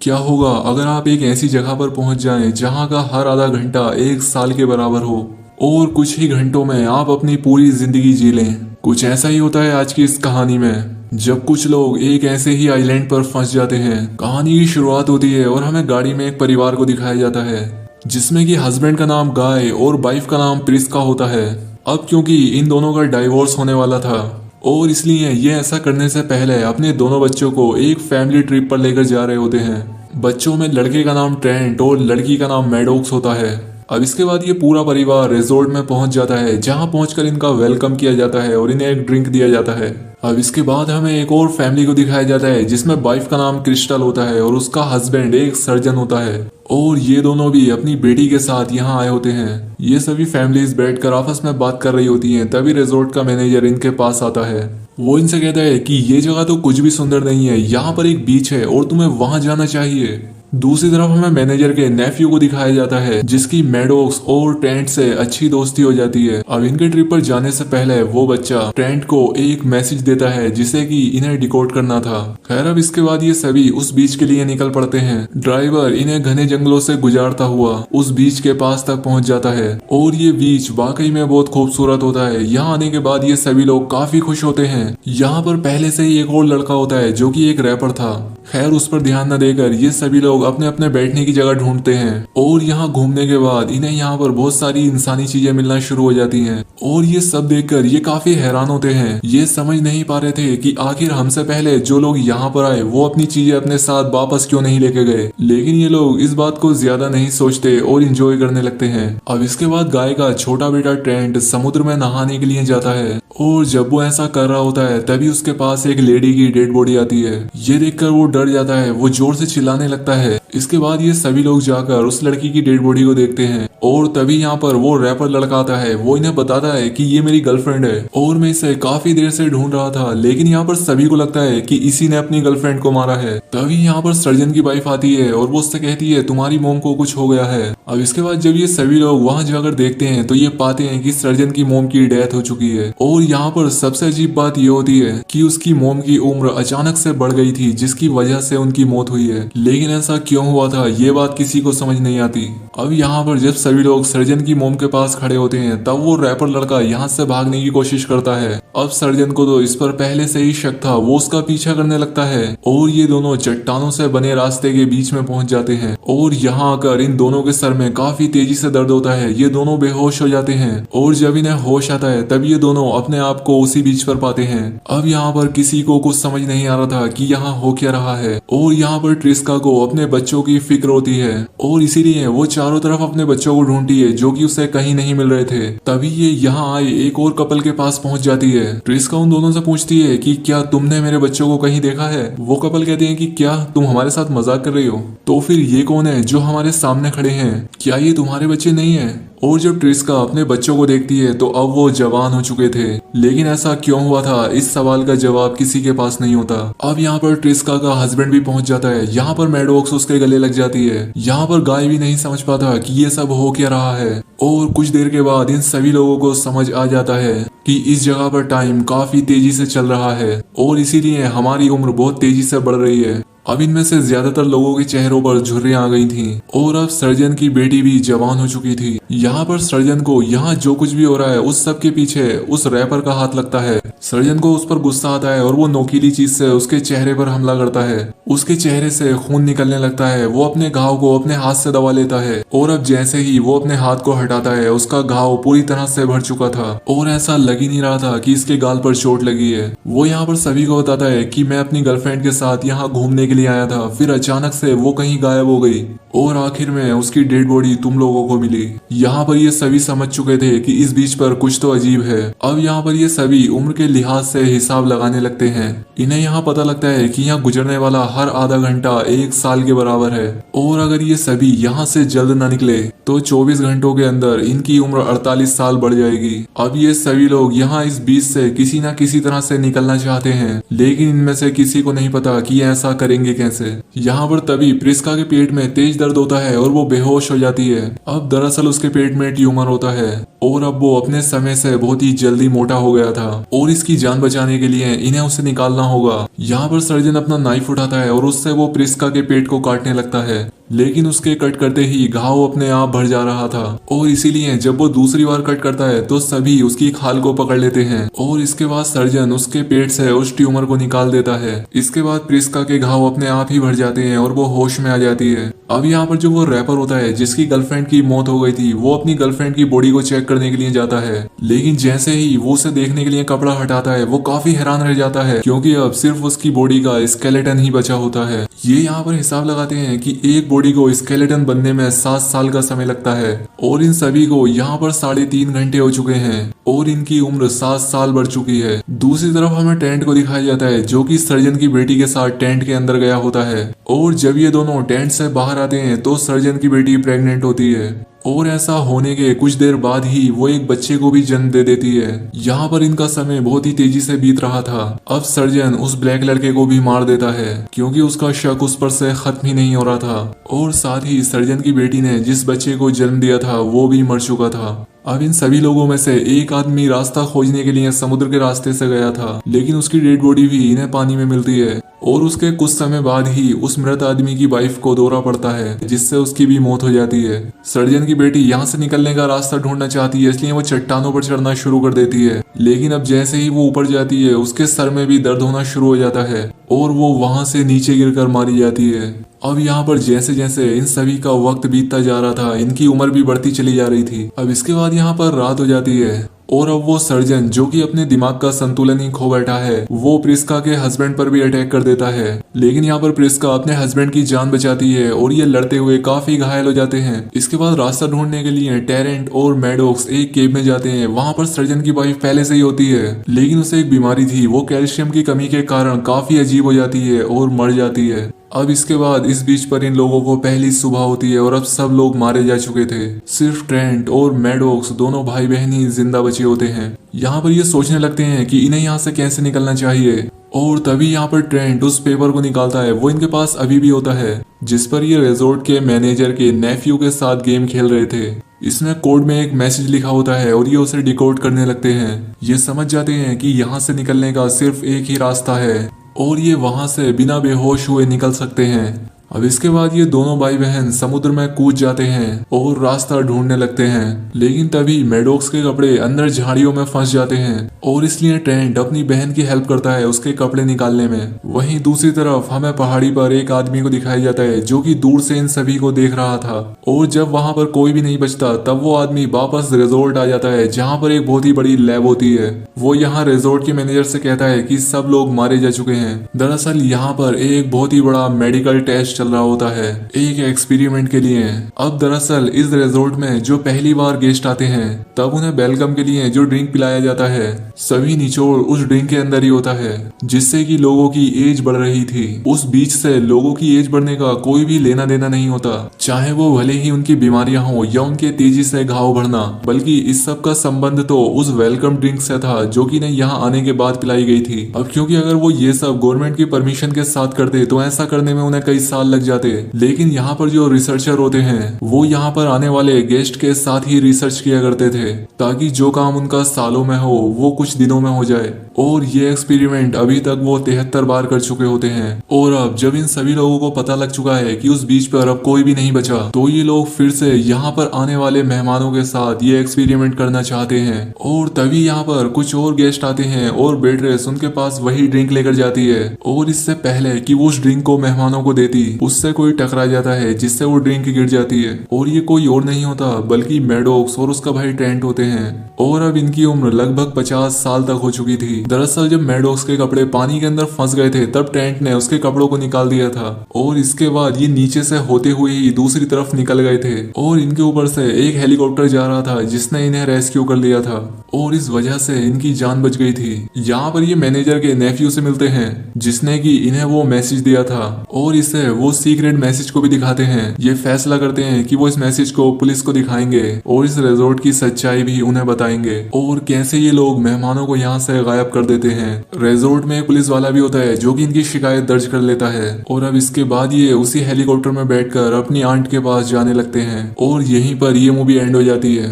क्या होगा अगर आप एक ऐसी जगह पर पहुंच जाएं जहां का हर आधा घंटा एक साल के बराबर हो और कुछ ही घंटों में आप अपनी पूरी जिंदगी जी लें। कुछ ऐसा ही होता है आज की इस कहानी में, जब कुछ लोग एक ऐसे ही आइलैंड पर फंस जाते हैं। कहानी की शुरुआत होती है और हमें गाड़ी में एक परिवार को दिखाया जाता है जिसमें कि हस्बैंड का नाम गाय और वाइफ का नाम प्रिस्का होता है। अब क्योंकि इन दोनों का डाइवोर्स होने वाला था और इसलिए ये ऐसा करने से पहले अपने दोनों बच्चों को एक फैमिली ट्रिप पर लेकर जा रहे होते हैं। बच्चों में लड़के का नाम ट्रेंट और लड़की का नाम मैडोक्स होता है। अब इसके बाद ये पूरा परिवार रिजोर्ट में पहुंच जाता है जहां पहुंचकर इनका वेलकम किया जाता है और इन्हें एक ड्रिंक दिया जाता है। अब इसके बाद हमें एक और फैमिली को दिखाया जाता है जिसमें वाइफ का नाम क्रिस्टल होता है और उसका हस्बैंड एक सर्जन होता है और ये दोनों भी अपनी बेटी के साथ यहाँ आए होते हैं। ये सभी फैमिलीज बैठकर आपस में बात कर रही होती हैं। तभी रिजोर्ट का मैनेजर इनके पास आता है। वो इनसे कहता है कि ये जगह तो कुछ भी सुंदर नहीं है, यहाँ पर एक बीच है और तुम्हें वहां जाना चाहिए। दूसरी तरफ हमें मैनेजर के नेफ्यू को दिखाया जाता है जिसकी मैडोक्स और ट्रेंट से अच्छी दोस्ती हो जाती है। अब इनके ट्रिप पर जाने से पहले वो बच्चा ट्रेंट को एक मैसेज देता है जिसे कि इन्हें डिकोड करना था। खैर अब इसके बाद ये सभी उस बीच के लिए निकल पड़ते हैं। ड्राइवर इन्हें घने जंगलों से गुजारता हुआ उस बीच के पास तक पहुंच जाता है और ये बीच वाकई में बहुत खूबसूरत होता है। यहाँ आने के बाद ये सभी लोग काफी खुश होते हैं। यहाँ पर पहले से ही एक और लड़का होता है जो कि एक रैपर था। खैर उस पर ध्यान न देकर ये सभी लोग अपने अपने बैठने की जगह ढूंढते हैं और यहाँ घूमने के बाद इन्हें यहाँ पर बहुत सारी इंसानी चीजें मिलना शुरू हो जाती हैं और ये सब देखकर ये काफी हैरान होते हैं। ये समझ नहीं पा रहे थे कि आखिर हमसे पहले जो लोग यहाँ पर आए वो अपनी चीजें अपने साथ वापस क्यों नहीं लेके गए। लेकिन ये लोग इस बात को ज्यादा नहीं सोचते और इंजॉय करने लगते हैं। अब इसके बाद गाय का छोटा बेटा ट्रेंट समुद्र में नहाने के लिए जाता है और जब वो ऐसा कर रहा होता है तभी उसके पास एक लेडी की डेड बॉडी आती है। ये देखकर वो डर जाता है, वो जोर से चिल्लाने लगता है। इसके बाद ये सभी लोग जाकर उस लड़की की डेड बॉडी को देखते हैं और तभी यहाँ पर वो रैपर लड़का आता है। वो इन्हें बताता है कि ये मेरी गर्लफ्रेंड है और मैं इसे काफी देर से ढूंढ रहा था, लेकिन यहाँ पर सभी को लगता है कि इसी ने अपनी गर्लफ्रेंड को मारा है। तभी यहाँ पर सर्जन की वाइफ आती है और वो उससे कहती है तुम्हारी मोम को कुछ हो गया है। अब इसके बाद जब ये सभी लोग वहां जाकर देखते हैं तो ये पाते हैं कि सर्जन की मोम की डेथ हो चुकी है और यहाँ पर सबसे अजीब बात ये होती है कि उसकी मोम की उम्र अचानक से बढ़ गई थी जिसकी वजह से उनकी मौत हुई है। लेकिन ऐसा क्यों हुआ था ये बात किसी को समझ नहीं आती। अब यहाँ पर जब सभी लोग सर्जन की मोम के पास खड़े होते हैं तब वो रैपर लड़का यहाँ से भागने की कोशिश करता है। अब सर्जन को तो इस पर पहले से ही शक था, वो उसका पीछा करने लगता है और ये दोनों चट्टानों से बने रास्ते के बीच में पहुंच जाते हैं और यहाँ आकर इन दोनों के सर में काफी तेजी से दर्द होता है। ये दोनों बेहोश हो जाते हैं और जब इन्हें होश आता है तब ये दोनों अपने आप को उसी बीच पर पाते हैं। अब यहाँ पर किसी को कुछ समझ नहीं आ रहा था कि यहाँ हो क्या रहा है और यहाँ पर ट्रिस्का को अपने बच्चों की फिक्र होती है और इसीलिए वो चारों तरफ अपने बच्चों को ढूंढती है जो कि उसे कहीं नहीं मिल रहे थे। तभी ये यहाँ आए एक और कपल के पास पहुंच जाती है। ट्रिस्का उन दोनों से पूछती है कि क्या तुमने मेरे बच्चों को कहीं देखा है। वो कपल कहते हैं कि क्या तुम हमारे साथ मजाक कर रही हो, तो फिर ये कौन है जो हमारे सामने खड़े हैं, क्या ये तुम्हारे बच्चे नहीं है। और जब ट्रिस्का अपने बच्चों को देखती है तो अब वो जवान हो चुके थे। लेकिन ऐसा क्यों हुआ था इस सवाल का जवाब किसी के पास नहीं होता। अब यहाँ पर ट्रिस्का का हस्बैंड भी पहुंच जाता है। यहाँ पर मैडोक्स उसके गले लग जाती है। यहाँ पर गाय भी नहीं समझ पाता कि ये सब हो क्या रहा है और कुछ देर के बाद इन सभी लोगों को समझ आ जाता है कि इस जगह पर टाइम काफी तेजी से चल रहा है और इसीलिए हमारी उम्र बहुत तेजी से बढ़ रही है। अब इनमें से ज्यादातर लोगों के चेहरों पर झुर्रियां आ गई थीं और अब सर्जन की बेटी भी जवान हो चुकी थी। यहाँ पर सर्जन को यहाँ जो कुछ भी हो रहा है उस सब के पीछे उस रैपर का हाथ लगता है। सर्जन को उस पर गुस्सा आता है और वो नोकीली चीज से उसके चेहरे पर हमला करता है। उसके चेहरे से खून निकलने लगता है। वो अपने घाव को अपने हाथ से दबा लेता है और अब जैसे ही वो अपने हाथ को हटाता है उसका घाव पूरी तरह से भर चुका था और ऐसा लग ही नहीं रहा था कि इसके गाल पर चोट लगी है। वो यहाँ पर सभी को बताता है कि मैं अपनी गर्लफ्रेंड के साथ यहाँ घूमने के लिए आया था, फिर अचानक से वो कहीं गायब हो गई और आखिर में उसकी डेड बॉडी तुम लोगों को मिली। यहाँ पर ये सभी समझ चुके थे कि इस बीच पर कुछ तो अजीब है। अब यहाँ पर ये सभी उम्र के लिहाज से हिसाब लगाने लगते हैं। इन्हें यहाँ पता लगता है कि यहाँ गुजरने वाला हर आधा घंटा एक साल के बराबर है और अगर ये सभी यहाँ से जल्द न निकले तो 24 घंटों के अंदर इनकी उम्र 48 साल बढ़ जाएगी। अब ये सभी लोग यहाँ इस बीच से किसी न किसी तरह से निकलना चाहते हैं, लेकिन इनमें से किसी को नहीं पता कि ऐसा करेंगे कैसे। यहाँ पर तभी प्रिस्का के पेट में तेज दर्द होता है और वो बेहोश हो जाती है। अब दरअसल उसके पेट में ट्यूमर होता है और अब वो अपने समय से बहुत ही जल्दी मोटा हो गया था और इसकी जान बचाने के लिए इन्हें उसे निकालना होगा। यहाँ पर सर्जन अपना नाइफ उठाता है और उससे वो प्रिस्का के पेट को काटने लगता है, लेकिन उसके कट करते ही घाव अपने आप भर जा रहा था और इसीलिए जब वो दूसरी बार कट करता है तो सभी उसकी खाल को पकड़ लेते हैं और इसके बाद सर्जन उसके पेट से उस ट्यूमर को निकाल देता है। इसके बाद प्रिस्का के घाव अपने आप ही भर जाते हैं और वो होश में आ जाती है। अब यहाँ पर जो वो रैपर होता है जिसकी गर्लफ्रेंड की मौत हो गई थी, वो अपनी गर्लफ्रेंड की बॉडी को चेक करने के लिए जाता है, लेकिन जैसे ही वो उसे देखने के लिए कपड़ा हटाता है वो काफी हैरान रह जाता है क्योंकि अब सिर्फ उसकी बॉडी का स्केलेटन ही बचा होता है। ये यहाँ पर हिसाब लगाते हैं कि एक बॉडी को स्केलेटन बनने में 7 साल का समय लगता है और इन सभी को यहाँ पर 3.5 घंटे हो चुके हैं और इनकी उम्र 7 साल बढ़ चुकी है। दूसरी तरफ हमें टेंट को दिखाया जाता है जो कि सर्जन की बेटी के साथ टेंट के अंदर गया होता है और जब ये दोनों टेंट से बाहर आते हैं तो सर्जन की बेटी प्रेग्नेंट होती है और ऐसा होने के कुछ देर बाद ही वो एक बच्चे को भी जन्म दे देती है। यहाँ पर इनका समय बहुत ही तेजी से बीत रहा था। अब सर्जन उस ब्लैक लड़के को भी मार देता है क्योंकि उसका शक उस पर से खत्म ही नहीं हो रहा था और साथ ही सर्जन की बेटी ने जिस बच्चे को जन्म दिया था वो भी मर चुका था। अब इन सभी लोगों में से एक आदमी रास्ता खोजने के लिए समुद्र के रास्ते से गया था, लेकिन उसकी डेड बॉडी भी इन्हें पानी में मिलती है और उसके कुछ समय बाद ही उस मृत आदमी की वाइफ को दौरा पड़ता है जिससे उसकी भी मौत हो जाती है। सर्जन की बेटी यहाँ से निकलने का रास्ता ढूंढना चाहती है, इसलिए वो चट्टानों पर चढ़ना शुरू कर देती है, लेकिन अब जैसे ही वो ऊपर जाती है उसके सर में भी दर्द होना शुरू हो जाता है और वो वहां से नीचे गिरकर मारी जाती है। अब यहाँ पर जैसे जैसे इन सभी का वक्त बीतता जा रहा था, इनकी उम्र भी बढ़ती चली जा रही थी। अब इसके बाद यहाँ पर रात हो जाती है और अब वो सर्जन जो कि अपने दिमाग का संतुलन ही खो बैठा है, वो प्रिस्का के हस्बैंड पर भी अटैक कर देता है, लेकिन यहाँ पर प्रिस्का अपने हस्बैंड की जान बचाती है और ये लड़ते हुए काफी घायल हो जाते हैं। इसके बाद रास्ता ढूंढने के लिए टेरेंट और मैडॉक्स एक केव में जाते हैं। वहां पर सर्जन की वाइफ पहले से ही होती है, लेकिन उसे एक बीमारी थी, वो कैल्शियम की कमी के कारण काफी अजीब हो जाती है और मर जाती है। अब इसके बाद इस बीच पर इन लोगों को पहली सुबह होती है और अब सब लोग मारे जा चुके थे, सिर्फ ट्रेंट और मैडॉक्स दोनों भाई बहन ही जिंदा बचे होते हैं। यहाँ पर ये सोचने लगते हैं कि इन्हें यहाँ से कैसे निकलना चाहिए और तभी यहाँ पर ट्रेंट उस पेपर को निकालता है, वो इनके पास अभी भी होता है, जिस पर ये रिजॉर्ट के मैनेजर के नेफ्यू के साथ गेम खेल रहे थे। इसमें कोड में एक मैसेज लिखा होता है और ये उसे डिकोड करने लगते हैं। ये समझ जाते हैं कि यहाँ से निकलने का सिर्फ एक ही रास्ता है और ये वहां से बिना बेहोश हुए निकल सकते हैं। अब इसके बाद ये दोनों भाई बहन समुद्र में कूद जाते हैं और रास्ता ढूंढने लगते हैं, लेकिन तभी मैडॉक्स के कपड़े अंदर झाड़ियों में फंस जाते हैं और इसलिए ट्रेंट अपनी बहन की हेल्प करता है उसके कपड़े निकालने में। वहीं दूसरी तरफ हमें पहाड़ी पर एक आदमी को दिखाया जाता है जो कि दूर से इन सभी को देख रहा था और जब वहां पर कोई भी नहीं बचता तब वो आदमी वापस रिजॉर्ट आ जाता है जहाँ पर एक बहुत ही बड़ी लैब होती है। वो यहाँ रिजॉर्ट के मैनेजर से कहता है कि सब लोग मारे जा चुके हैं। दरअसल यहाँ पर एक बहुत ही बड़ा मेडिकल टेस्ट चल रहा होता है एक एक्सपेरिमेंट के लिए। अब दरअसल इस रिजॉर्ट में जो पहली बार गेस्ट आते हैं तब उन्हें वेलकम के लिए जो ड्रिंक पिलाया जाता है, सभी निचोड़ उस ड्रिंक के अंदर ही होता है, जिससे कि लोगों की एज बढ़ रही थी। उस बीच से लोगों की एज बढ़ने का कोई भी लेना देना नहीं होता, चाहे वो भले ही उनकी बीमारियां हो या उनके तेजी से घाव बढ़ना, बल्कि इस सब का संबंध तो उस वेलकम ड्रिंक से था जो कि नहीं यहाँ आने के बाद पिलाई गई थी। अब क्योंकि अगर वो ये सब गवर्नमेंट की परमिशन के साथ करते तो ऐसा करने में उन्हें कई साल लग जाते, लेकिन यहाँ पर जो रिसर्चर होते हैं वो यहाँ पर आने वाले गेस्ट के साथ ही रिसर्च किया करते थे ताकि जो काम उनका सालों में हो वो कुछ दिनों में हो जाए। और ये एक्सपेरिमेंट अभी तक वो 73 बार कर चुके होते हैं और अब जब इन सभी लोगों को पता लग चुका है कि उस बीच पर अब कोई भी नहीं बचा तो ये लोग फिर से यहाँ पर आने वाले मेहमानों के साथ ये एक्सपेरिमेंट करना चाहते हैं। और तभी यहाँ पर कुछ और गेस्ट आते हैं और वेट्रेस उनके पास वही ड्रिंक लेकर जाती है और इससे पहले कि वो उस ड्रिंक को मेहमानों को देती उससे कोई टकरा जाता है जिससे वो ड्रिंक गिर जाती है और ये कोई और नहीं होता बल्कि मैडॉक्स और उसका भाई ट्रेंट होते हैं और अब इनकी उम्र लगभग 50 साल तक हो चुकी थी। दरअसल जब मैडॉक्स के कपड़े पानी के अंदर फंस गए थे तब ट्रेंट ने उसके कपड़ों को निकाल दिया था और इसके बाद ये नीचे से होते हुए ही दूसरी तरफ निकल गए थे और इनके ऊपर से एक हेलीकॉप्टर जा रहा था जिसने इन्हें रेस्क्यू कर लिया था और इस वजह से इनकी जान बच गई थी। यहाँ पर ये मैनेजर के नेफ्यू से मिलते हैं जिसने कि इन्हें वो मैसेज दिया था और इसे वो उस सीक्रेट मैसेज को भी दिखाते हैं। ये फैसला करते हैं कि वो इस मैसेज को पुलिस को दिखाएंगे और इस रिजॉर्ट की सच्चाई भी उन्हें बताएंगे और कैसे ये लोग मेहमानों को यहाँ से गायब कर देते हैं। रिजॉर्ट में एक पुलिस वाला भी होता है जो कि इनकी शिकायत दर्ज कर लेता है और अब इसके बाद ये उसी हेलीकॉप्टर में बैठकर अपनी आंट के पास जाने लगते हैं और यहीं पर ये मूवी एंड हो जाती है।